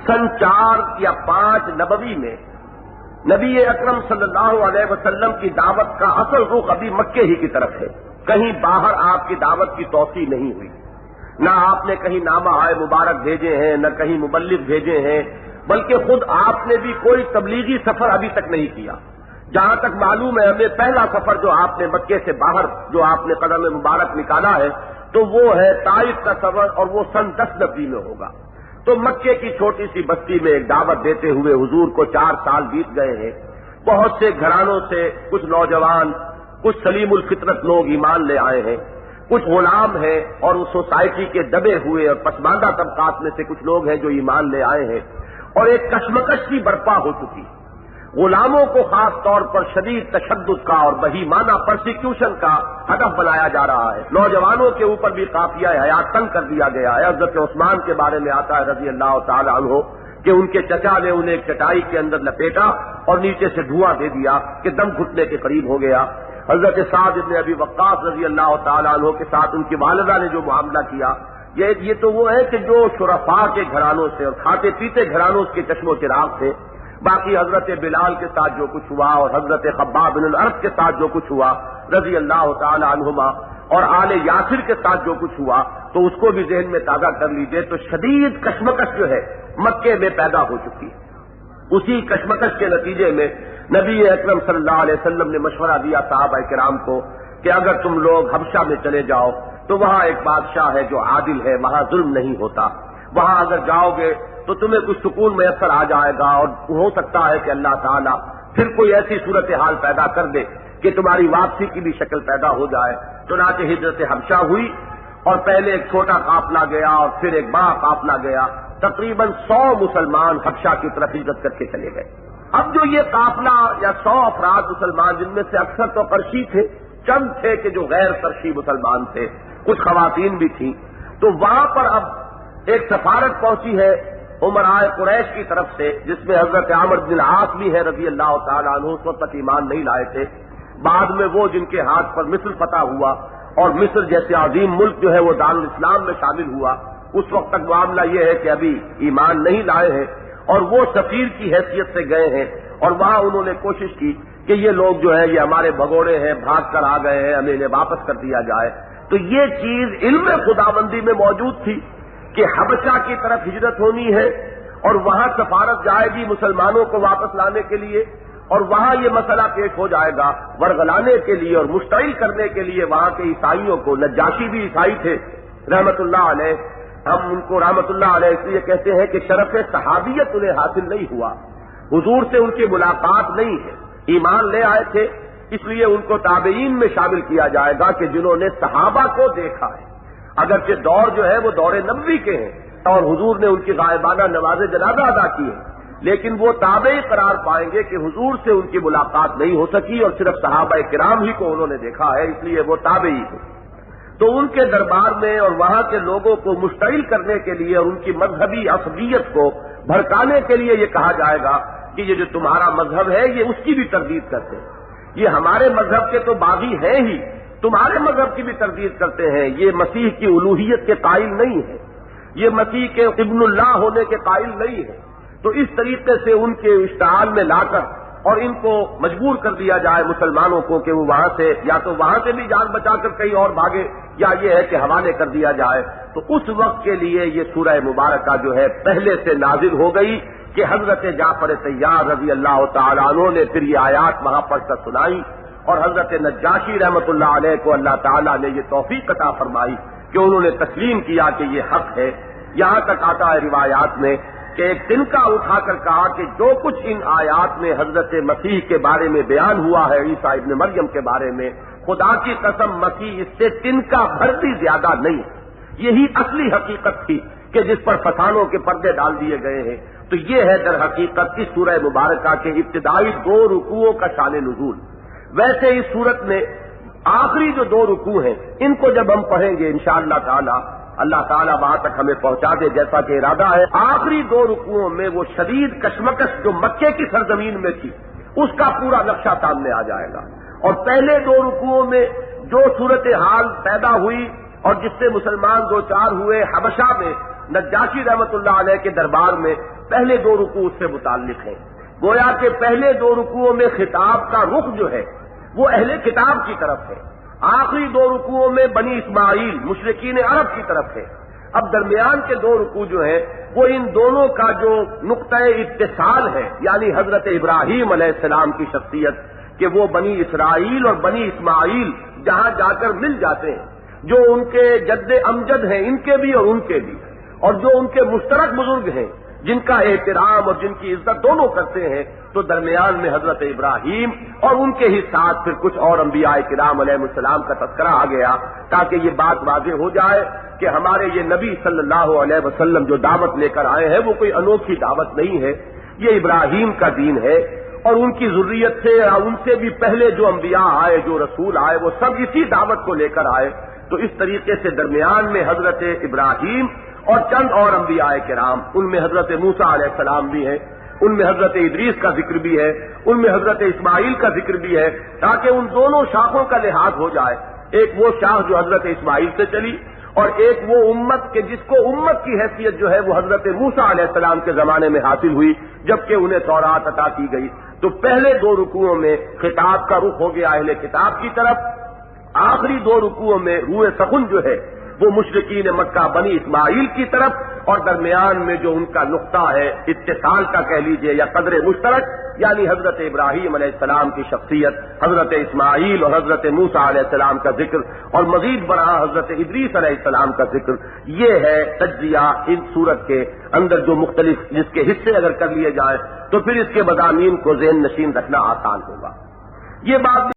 سن 4 یا 5 نبوی میں نبی اکرم صلی اللہ علیہ وسلم کی دعوت کا اصل رخ ابھی مکے ہی کی طرف ہے. کہیں باہر آپ کی دعوت کی توسیع نہیں ہوئی. نہ آپ نے کہیں نامہ مبارک بھیجے ہیں، نہ کہیں مبلغ بھیجے ہیں، بلکہ خود آپ نے بھی کوئی تبلیغی سفر ابھی تک نہیں کیا. جہاں تک معلوم ہے ہمیں پہلا سفر جو آپ نے مکے سے باہر جو آپ نے قدم مبارک نکالا ہے تو وہ ہے طائف کا سفر، اور وہ سن 10 نبوی میں ہوگا. تو مکے کی چھوٹی سی بستی میں ایک دعوت دیتے ہوئے حضور کو 4 سال بیت گئے ہیں. بہت سے گھرانوں سے کچھ نوجوان، کچھ سلیم الفطرت لوگ ایمان لے آئے ہیں، کچھ غلام ہیں، اور اس سوسائٹی کے دبے ہوئے اور پسماندہ طبقات میں سے کچھ لوگ ہیں جو ایمان لے آئے ہیں. اور ایک کشمکش کی برپا ہو چکی. غلاموں کو خاص طور پر شدید تشدد کا اور بہیمانہ پرسیکیوشن کا ہدف بنایا جا رہا ہے. نوجوانوں کے اوپر بھی قافیہ حیات تنگ کر دیا گیا ہے. حضرت عثمان کے بارے میں آتا ہے رضی اللہ تعالی عنہ کہ ان کے چچا نے انہیں ایک چٹائی کے اندر لپیٹا اور نیچے سے دھواں دے دیا کہ دم گھٹنے کے قریب ہو گیا. حضرت سعد بن ابی وقاص رضی اللہ تعالی عنہ کے ساتھ ان کی والدہ نے جو معاملہ کیا، یہ تو وہ ہے کہ جو شرفاء کے گھرانوں سے اور کھاتے پیتے گھرانوں کے چشم و چراغ تھے. باقی حضرت بلال کے ساتھ جو کچھ ہوا اور حضرت خباب بن الارت کے ساتھ جو کچھ ہوا رضی اللہ تعالی عنہما، اور آل یاسر کے ساتھ جو کچھ ہوا، تو اس کو بھی ذہن میں تازہ کر لیجئے. تو شدید کشمکش جو ہے مکے میں پیدا ہو چکی. اسی کشمکش کے نتیجے میں نبی اکرم صلی اللہ علیہ وسلم نے مشورہ دیا صحابہ کرام کو کہ اگر تم لوگ حبشہ میں چلے جاؤ تو وہاں ایک بادشاہ ہے جو عادل ہے، وہاں ظلم نہیں ہوتا. وہاں اگر جاؤ گے تو تمہیں کچھ سکون میسر آ جائے گا، اور ہو سکتا ہے کہ اللہ تعالیٰ پھر کوئی ایسی صورتحال پیدا کر دے کہ تمہاری واپسی کی بھی شکل پیدا ہو جائے. چنانچہ ہجرت حبشہ ہوئی، اور پہلے ایک چھوٹا قافلہ گیا اور پھر ایک بڑا قافلہ گیا. تقریباً 100 مسلمان حبشہ کی طرف ہجرت کر کے چلے گئے. اب جو یہ قافلہ یا 100 افراد مسلمان، جن میں سے اکثر تو قرشی تھے، چند تھے کہ جو غیر قرشی مسلمان تھے، کچھ خواتین بھی تھیں، تو وہاں پر اب ایک سفارت پہنچی ہے امراء قریش کی طرف سے، جس میں حضرت عامر بن العاص بھی ہے رضی اللہ تعالیٰ عنہ. اس وقت ایمان نہیں لائے تھے. بعد میں وہ جن کے ہاتھ پر مصر فتح ہوا اور مصر جیسے عظیم ملک جو ہے وہ دارالاسلام میں شامل ہوا، اس وقت تک معاملہ یہ ہے کہ ابھی ایمان نہیں لائے ہیں، اور وہ سفیر کی حیثیت سے گئے ہیں. اور وہاں انہوں نے کوشش کی کہ یہ لوگ جو ہے یہ ہمارے بھگوڑے ہیں، بھاگ کر آ گئے ہیں، ہمیں انہیں واپس کر دیا جائے. تو یہ چیز علم خداوندی میں موجود تھی کہ حبشہ کی طرف ہجرت ہونی ہے، اور وہاں سفارت جائے گی مسلمانوں کو واپس لانے کے لیے، اور وہاں یہ مسئلہ پیش ہو جائے گا ورغلانے کے لیے اور مشتعل کرنے کے لیے وہاں کے عیسائیوں کو. نجاشی بھی عیسائی تھے رحمت اللہ علیہ. ہم ان کو رحمت اللہ علیہ اس لیے کہتے ہیں کہ شرف صحابیت انہیں حاصل نہیں ہوا، حضور سے ان کی ملاقات نہیں ہے. ایمان لے آئے تھے، اس لیے ان کو تابعین میں شامل کیا جائے گا کہ جنہوں نے صحابہ کو دیکھا ہے. اگرچہ دور جو ہے وہ دور نبوی کے ہیں اور حضور نے ان کی غائبانہ نماز جنازہ ادا کی ہے، لیکن وہ تابعی قرار پائیں گے کہ حضور سے ان کی ملاقات نہیں ہو سکی اور صرف صحابہ کرام ہی کو انہوں نے دیکھا ہے، اس لیے وہ تابعی ہیں. تو ان کے دربار میں اور وہاں کے لوگوں کو مشتعل کرنے کے لیے اور ان کی مذہبی عصبیت کو بھڑکانے کے لیے یہ کہا جائے گا کہ یہ جو تمہارا مذہب ہے یہ اس کی بھی تردید کرتے ہیں، یہ ہمارے مذہب کے تو باغی ہیں ہی، تمہارے مذہب کی بھی تردید کرتے ہیں. یہ مسیح کی الوہیت کے قائل نہیں ہے، یہ مسیح کے ابن اللہ ہونے کے قائل نہیں ہے. تو اس طریقے سے ان کے اشتعال میں لا کر اور ان کو مجبور کر دیا جائے مسلمانوں کو کہ وہ وہاں سے یا تو وہاں سے بھی جان بچا کر کہیں اور بھاگے، یا یہ ہے کہ حوالے کر دیا جائے. تو اس وقت کے لیے یہ سورہ مبارکہ جو ہے پہلے سے نازل ہو گئی کہ حضرت جعفر طیار رضی اللہ تعالیٰ عنہ نے پھر یہ آیات وہاں پڑھ کر سنائی، اور حضرت نجاشی رحمت اللہ علیہ کو اللہ تعالیٰ نے یہ توفیق عطا فرمائی کہ انہوں نے تسلیم کیا کہ یہ حق ہے. یہاں تک آتا ہے روایات میں کہ ایک تنکا اٹھا کر کہا کہ جو کچھ ان آیات میں حضرت مسیح کے بارے میں بیان ہوا ہے، عیسیٰ ابن مریم کے بارے میں، خدا کی قسم مسیح اس سے تنکا بھر بھی زیادہ نہیں ہے. یہی اصلی حقیقت تھی کہ جس پر فسانوں کے پردے ڈال دیے گئے ہیں. تو یہ ہے در حقیقت اس سورہ مبارکہ کے ابتدائی 2 رکوعوں کا شان نزول. ویسے اس صورت میں آخری جو 2 رکوع ہیں ان کو جب ہم پڑھیں گے انشاءاللہ تعالی، اللہ تعالیٰ وہاں تک ہمیں پہنچا دے جیسا کہ ارادہ ہے. آخری 2 رکوعوں میں وہ شدید کشمکش جو مکے کی سرزمین میں تھی اس کا پورا نقشہ سامنے آ جائے گا، اور پہلے 2 رکوعوں میں جو صورتحال پیدا ہوئی اور جس سے مسلمان 2 4 ہوئے حبشہ میں، نجاشی رحمت اللہ علیہ کے دربار میں پہلے 2 رکوع اس سے متعلق ہیں. گویا کہ پہلے 2 رکوعوں میں خطاب کا رخ جو ہے وہ اہل کتاب کی طرف ہے، آخری 2 رکوعوں میں بنی اسماعیل مشرکین عرب کی طرف ہے. اب درمیان کے 2 رکوع جو ہیں وہ ان دونوں کا جو نقطۂ اتصال ہے، یعنی حضرت ابراہیم علیہ السلام کی شخصیت کہ وہ بنی اسرائیل اور بنی اسماعیل جہاں جا کر مل جاتے ہیں، جو ان کے جد امجد ہیں ان کے بھی اور ان کے بھی، اور جو ان کے مشترک بزرگ ہیں جن کا احترام اور جن کی عزت دونوں کرتے ہیں، تو درمیان میں حضرت ابراہیم اور ان کے ہی ساتھ پھر کچھ اور انبیاء کرام علیہ السلام کا تذکرہ آ گیا، تاکہ یہ بات واضح ہو جائے کہ ہمارے یہ نبی صلی اللہ علیہ وسلم جو دعوت لے کر آئے ہیں وہ کوئی انوکھی دعوت نہیں ہے، یہ ابراہیم کا دین ہے، اور ان کی ذریت سے اور ان سے بھی پہلے جو انبیاء آئے، جو رسول آئے، وہ سب اسی دعوت کو لے کر آئے. تو اس طریقے سے درمیان میں حضرت ابراہیم اور چند اور انبیاء کرام، ان میں حضرت موسیٰ علیہ السلام بھی ہیں، ان میں حضرت ادریس کا ذکر بھی ہے، ان میں حضرت اسماعیل کا ذکر بھی ہے، تاکہ ان دونوں شاخوں کا لحاظ ہو جائے. ایک وہ شاخ جو حضرت اسماعیل سے چلی، اور ایک وہ امت کہ جس کو امت کی حیثیت جو ہے وہ حضرت موسیٰ علیہ السلام کے زمانے میں حاصل ہوئی جبکہ انہیں تورات عطا کی گئی. تو پہلے 2 رکوعوں میں خطاب کا رخ ہو گیا اہل کتاب کی طرف، آخری 2 رکوعوں میں روح سخن جو ہے وہ مشرکین مکہ بنی اسماعیل کی طرف، اور درمیان میں جو ان کا نقطہ ہے اتصال کا کہہ لیجئے یا قدر مشترک، یعنی حضرت ابراہیم علیہ السلام کی شخصیت، حضرت اسماعیل اور حضرت موسیٰ علیہ السلام کا ذکر، اور مزید برآں حضرت ادریس علیہ السلام کا ذکر. یہ ہے تجزیہ ان سورت کے اندر جو مختلف جس کے حصے اگر کر لیے جائیں تو پھر اس کے مضامین کو ذہن نشین رکھنا آسان ہوگا. یہ بات